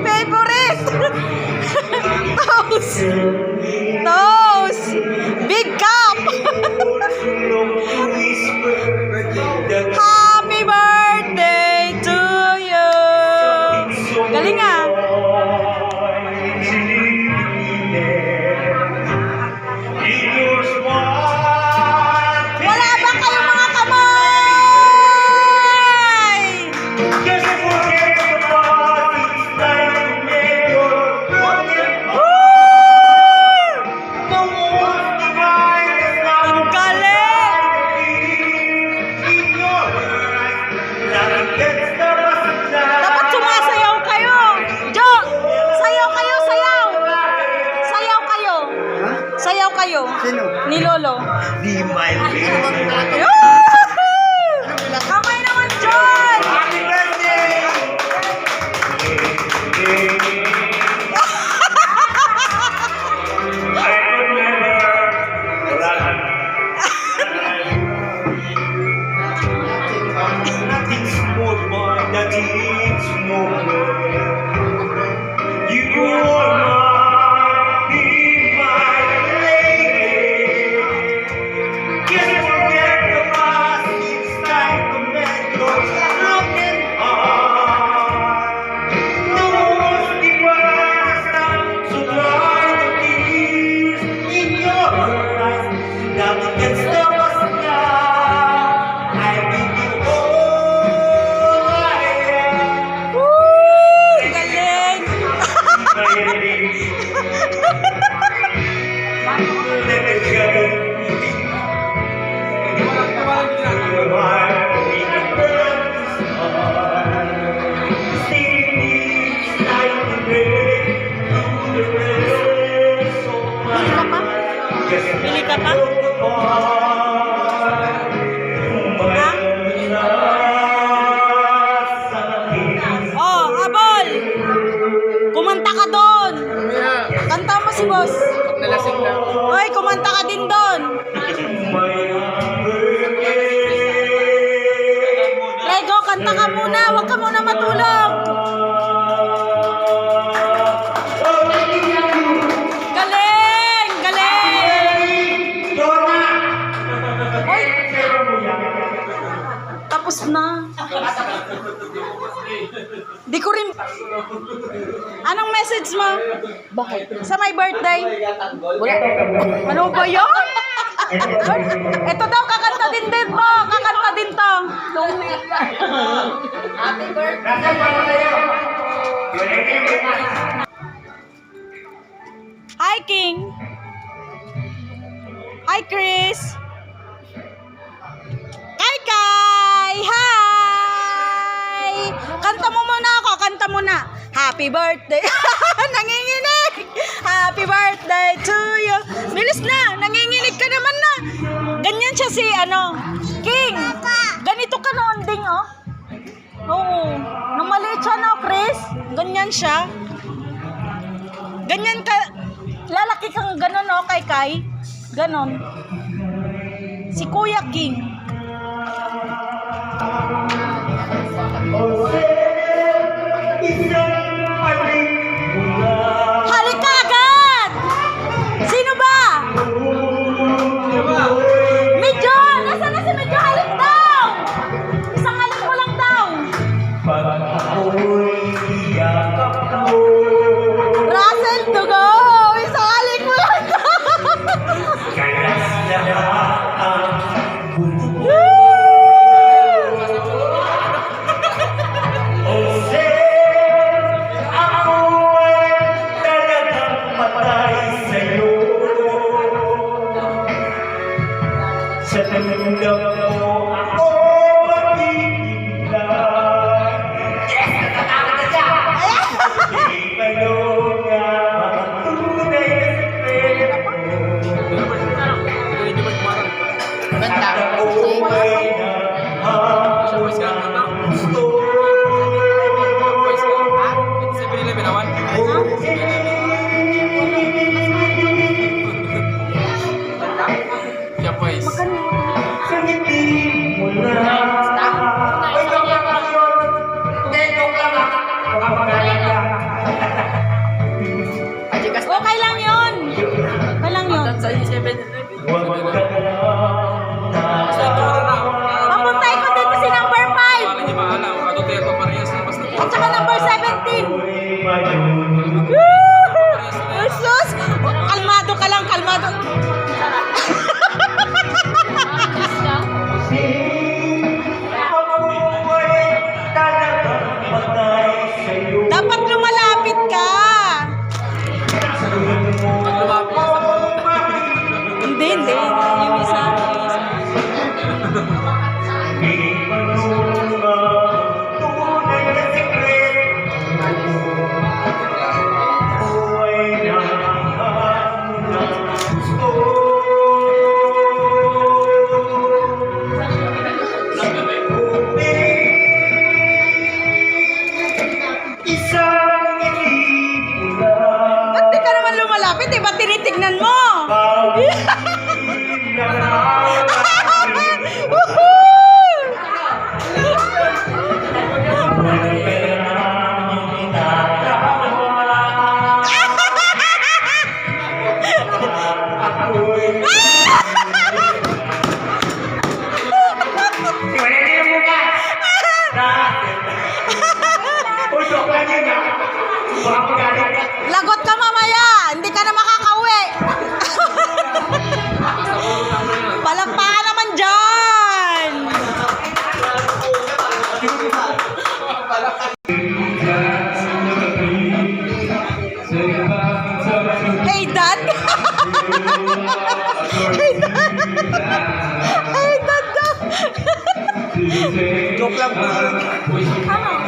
Favorite! Toast! Toast! Big cup! Happy birthday to you! Galing ah! Wala ba kayong mga kamay? Ang galing! Dapat sumasayaw kayo! Jo! Sayaw kayo, sayaw! Sayaw kayo! Sayaw kayo! Sino? Ni Lolo. Di my favorite. Kamay naman, John! Happy birthday! Nothing's more boy, nothing's more. You are my lady. Can't forget the past. It's time to mend your broken heart. No one's depressed, so dry the tears in your eyes. Nothing can stop us now. I give you all I am. Woo! Galing! Let it go. Your heart in a bird's heart. Sleep like the rain through the rest of my life. Just Bili ka pa? Oh, Abol! Kumanta ka doon! Kanta mo si boss. Nalasing na. Hoy, kumanta ka din doon. Rego, kanta ka muna. Huwag ka muna matulog. Galing! Galing! Hoy! Tapos na. Di ko rin... Anong message mo? Bakit? Sa my birthday? Ano ba yun? Ito daw, kakanta din mo. Kakanta din to. Happy birthday! Hi, King. Hi, Chris. Kai Kai! Hi! Kanta mo muna ako. Kanta muna. Happy birthday. Nanginginig. Happy birthday to you. Bilis na. Nanginginig ka naman na. Ganyan siya si King. Ganito ka noon ding, oh. Oo. Nung maliit siya, no, Chris? Ganyan siya. Ganyan ka. Lalaki kang ganon, oh, Kai. Ganon. Si Kuya King. Halik ka agad! Sino ba? Medyo! Nasaan na si Medyo? Halik daw! Isang halik mo lang daw. Russell, to go! Isang halik mo lang daw. Sa tandang mo ako mag-ibig. Yes! baka magalit ka. Okay lang yun. Okay lang yun. Huwag ka na lang Papuntay ko dito si number 5. Hindi maalam, Duterte parehas na basta At saka number 17. Mayroon. Jesus! Kalmado ka lang, kalmado. Dapat lumalapit ka. Hindi, hindi. Yung isa. Ba't di ka naman lumalapit? Eh, ba't tinitignan mo? Lagot ka mamaya. Hindi ka na makakauwi. Palakpakan naman dyan. Hey, Dad. Hey, Dad. Hey, Dad. Joke lang po.